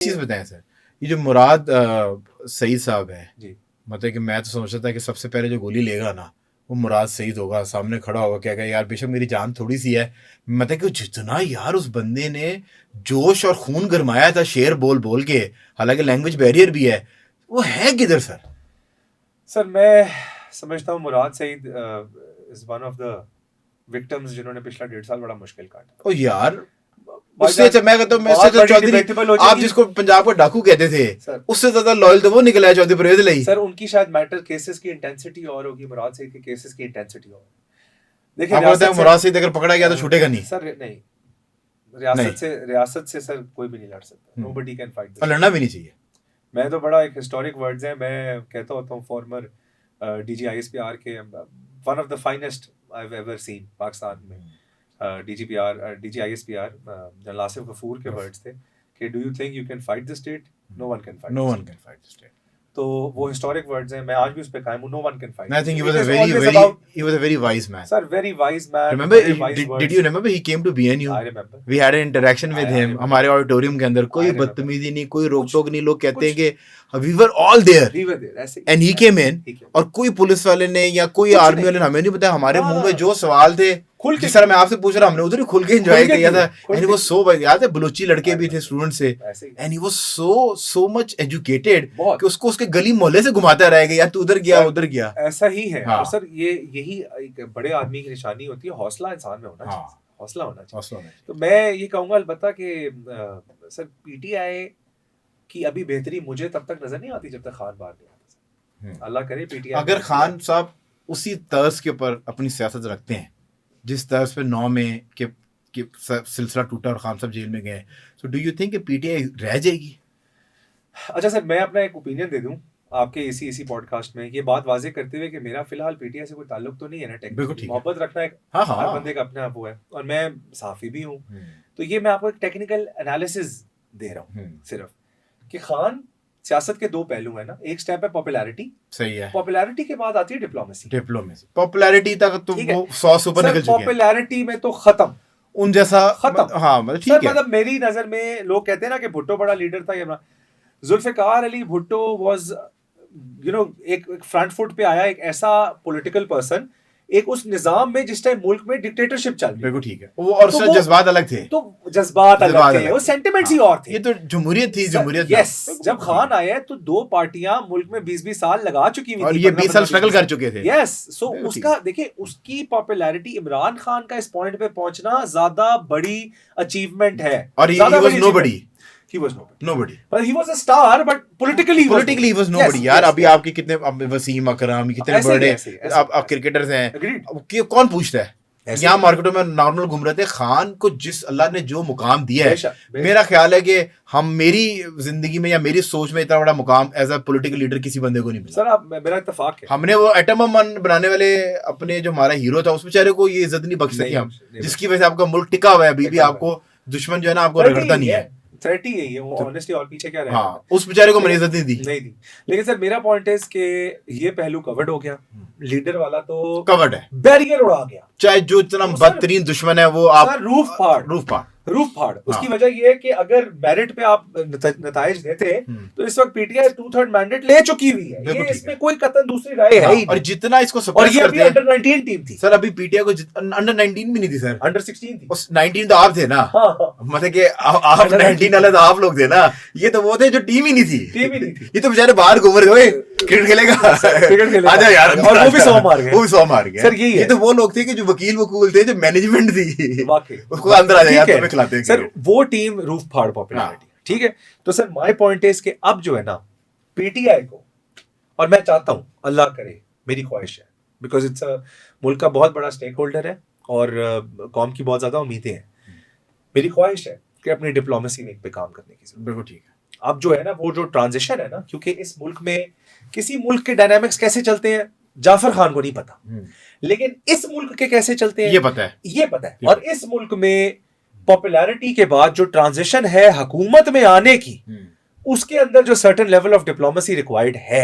चीज बताएं सर, ये जो मुराद सईद साहब है जी मतलब कि मैं तो समझता था कि सबसे पहले जो गोली लेगा ना वो मुराद सईद होगा, सामने खड़ा होगा, क्या यार बेशक मेरी जान थोड़ी सी है, मतलब कि जितना यार उस बंदे ने जोश और खून गरमाया था शेर बोल बोल के, हालांकि लैंग्वेज बैरियर भी है, वो है किधर सर? सर, मैं समझता हूँ Murad Saeed is one of the victims जिन्होंने पिछला 1.5 साल बड़ा मुश्किल काटा। ओ यार, उससे भाईजान, अच्छा मैं कहता हूँ, मैं बहुत उससे बड़ी चौधरी, डिबेटेबल हो आप जाएगी जिसको पंजाब को डाकू कहते थे, सर। उससे ज्यादा लॉयल तो वो निकला है चौधरी परवेज लाई। सर उनकी शायद मैटर केसेस की इंटेंसिटी और होगी, मुराद सईद के केसेस की इंटेंसिटी और। देखिए आपको लगता है रियासत से मुराद सईद अगर पकड़ा गया तो छूटेगा नहीं? सर नहीं, नहीं, रियासत से सर कोई भी नहीं लड़ सकता। नोबडी कैन फाइट और लड़ना भी नहीं चाहिए। मैं तो बड़ा एक हिस्टोरिक वर्ड्स है, मैं कहता होता हूँ फॉर्मर DGISPR के one of the finest I have ever seen Pakistan में। DGISPR जनरल आसिफ गफूर के वर्ड्स थे कि do you think you can fight the state? No one can fight. No one can fight the state. तो वो historic words हैं, मैं आज भी उस पे कायम हूं। No one can fight. I think he was a very wise man. Sir very wise man. Remember, did you remember he came to BNU? I remember. We had an interaction with him. हमारे auditorium के अंदर कोई remember. बदतमीजी नहीं, कोई रोक टोक नहीं, लोग कहते हैं कि we were all there We were there, ऐसे and he came in, He came. और कोई पुलिस वाले ने या कोई कुछ आर्मी नहीं। वाले ने हमें नहीं बताया, हमारे हाँ। मुंह में जो सवाल थे खुल के जिस तरह मैं आपसे पूछ रहा, हमने उधर ही खुल के एंजॉय खुल के किया था। खुल and he के। was so, याद है बलूची लड़के भी थे स्टूडेंट से, ऐसे ही। and he was so much educated बहुत। कि उसको उसके गली मोहल्ले से घुमाता रहेगा, यार तू उधर गया सर, उधर गया। ऐसा ही है। हाँ। और सर यही एक बड़े आदमी की निशानी होती है, हौसला इंसान में होना चाहिए। हाँ। हौसला होना चाहिए। हौसला नहीं। तो मैं ये कहूंगा अलबत्ता कि सर PTI की अभी बेहतरी मुझे तब तक नजर नहीं आती जब तक खान बाहर नहीं आता। अल्लाह करे PTI अगर खान साहब उसी तर्ज के ऊपर अपनी सियासत रखते हैं जिस तर्ज पे 9 में के सिलसिला टूटा और खान साहब जेल में गए, तो डू यू थिंक PTI रह जाएगी? अच्छा सर, मैं अपना एक ओपिनियन दे दूं आपके इसी पॉडकास्ट में, ये बात वाजे करते हुए कि मेरा फिलहाल PTI से कोई ताल्लुक तो नहीं है ना। बिल्कुल ठीक है। मोहब्बत रखना एक हाँ, हर हाँ। बंदे का अपना वो है, और मैं सहाफी भी हूँ। तो ये मैं आपको एक टेक्निकल एनालिसिस दे रहा हूँ सिर्फ कि खान सियासत के दो पहलू है ना। एक स्टेप है पॉपुलैरिटी, सही है। पॉपुलैरिटी के बाद आती है डिप्लोमेसी। पॉपुलैरिटी तक तो ठीक है। वो 100 से ऊपर निकल चुके हैं। पॉपुलैरिटी में तो खत्म, उन जैसा खत्म। हाँ मतलब सर ठीक है। मतलब मेरी नजर में लोग कहते हैं ना कि भुट्टो बड़ा लीडर था, या जुल्फिकार अली भुट्टो वाज एक फ्रंट फुट पे आया, एक ऐसा पॉलिटिकल पर्सन एक उस निजाम में जिस टाइम मुल्क में डिक्टेटरशिप चल रही। बिल्कुल ठीक है। वो और उससे जज्बात अलग थे, तो जज्बात अलग थे, वो सेंटिमेंट्स ही और थे। ये तो जमहूरियत थी, जमहूरियत। यस, जब खान आया तो दो पार्टियां मुल्क में 20-20 साल लगा चुकी हुई थी, और ये 20 साल स्ट्रगल कर चुके थे। यस, सो उसका देखिए उसकी पॉपुलैरिटी, इमरान खान का इस पॉइंट पे पहुंचना ज्यादा बड़ी अचीवमेंट है। और he was nobody. He was nobody. But he was a star, but politically he was nobody. यार अभी आपके कितने वसीम अकरम कितने बड़े आप क्रिकेटर्स हैं, कौन पूछता है? यहाँ मार्केटों में नॉर्मल घूम रहे थे। खान को जिस अल्लाह ने जो मुकाम दिया है, मेरा ख्याल है कि मेरी जिंदगी में या मेरी सोच में इतना बड़ा मुकाम एज अ पॉलिटिकल लीडर किसी बंदे को नहीं मिला। सर आप, मेरा इत्तेफाक है। हमने वो एटम बम बनाने वाले अपने जो हमारा हीरो था उस बेचारे को ये इज्जत नहीं बख्श सके हम, जिसकी वजह से आपका मुल्क टिका हुआ है अभी भी। आपको दुश्मन जो है ना आपको रगड़ता नहीं है। थ्रेट ही यही है वो, ऑनेस्टली। और पीछे क्या रहेगा? हाँ, उस बेचारे को मैंने इज्जत नहीं दी। लेकिन सर मेरा पॉइंट है कि ये पहलू कवर्ड हो गया, लीडर वाला तो कवर्ड है, बैरियर उड़ा गया। चाहे जो इतना बदतरीन दुश्मन है वो आप रूफ फाड़। उसकी वजह ये है कि अगर मेरिट पे आप नताइज देते तो इस वक्त PTI 2/3 मैंडेट ले चुकी हुई है। ये इसमें कोई कतई दूसरी राय है ही। और जितना इसको और ये अभी अंडर 19 टीम थी सर। अभी PTI को अंडर 19 भी नहीं थी सर, अंडर 16 थी। उस 19 तो आप थे ना। मतलब कि आप 19 वाले तो आप लोग थे ना, ये तो वो थे जो टीम ही नहीं थी। ये तो बेचारे बाहर घूम रहे थे, क्रिकेट खेलेगा आजा यार, और वो भी 100 मार गए। सर ये तो वो लोग थे कि जो वकील थे, जो मैनेजमेंट थी, उसको अंदर आ जाए सर। वो टीम रूफ फाड़ पॉपुलैरिटी, ठीक है। तो सर माय पॉइंट है कि अब जो है ना PTI को, और मैं चाहता हूं अल्लाह करे, मेरी ख्वाहिश है, बिकॉज इट्स मुल्क का बहुत बड़ा स्टेक होल्डर है और कौम की बहुत ज्यादा उम्मीदें हैं। मेरी ख्वाहिश है कि अपनी डिप्लोमेसी में पे काम करने की जरूरत। बिल्कुल ठीक है। अब जो है ना वो जो ट्रांजिशन है ना, क्योंकि इस मुल्क में किसी मुल्क के डायनामिक्स कैसे चलते हैं जाफर खान को नहीं पता, लेकिन इस मुल्क के कैसे चलते हैं ये पता है। और इस मुल्क में पॉपुलैरिटी के बाद जो ट्रांजिशन है हुकूमत में आने की, उसके अंदर जो certain level of diplomacy required है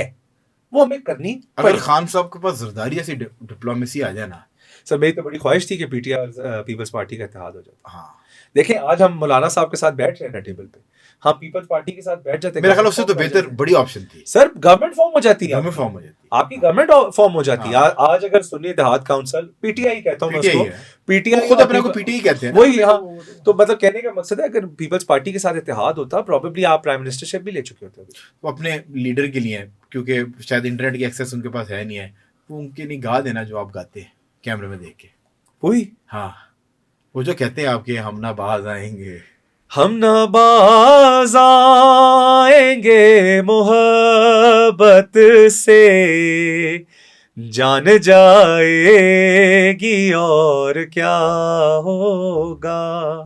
वो हमें करनी पड़ेगी। अगर खान साहब के पास जरदारी से डिप्लोमेसी आ जाए ना सर, मेरी तो बड़ी ख्वाहिश थी कि PTI पीपल्स पार्टी का इत्तेहाद हो जाता। हाँ, देखें आज हम मौलाना साहब के साथ बैठ रहे हैं ना टेबल पे, हाँ पीपल्स पार्टी के साथ बैठ जाते, मेरा ख्याल उससे तो बेहतर बड़ी ऑप्शन थी सर, गवर्नमेंट फॉर्म हो जाती है, गवर्नमेंट फॉर्म हो जाती है, आपकी गवर्नमेंट फॉर्म हो जाती है। आज अगर सुन्नी इत्तेहाद काउंसिल, पीटीआई कहता हूं मैं उसको, पीटीआई खुद अपने को पीटीआई कहते हैं वही, हाँ, तो मतलब कहने का मकसद है अगर पीपल्स पार्टी के साथ इत्तेहाद होता, प्रोबेबली आप प्राइम मिनिस्टरशिप भी ले चुके होते। वो अपने लीडर के लिए, क्योंकि शायद इंटरनेट की एक्सेस उनके पास है नहीं है, वो उनके नहीं गा देना जो आप गाते हैं कैमरे में देख के, वही, हाँ वो जो कहते हैं आपके, हम ना बाज आएंगे, हम ना बाज आएंगे मोहब्बत से, जान जाएगी और क्या होगा।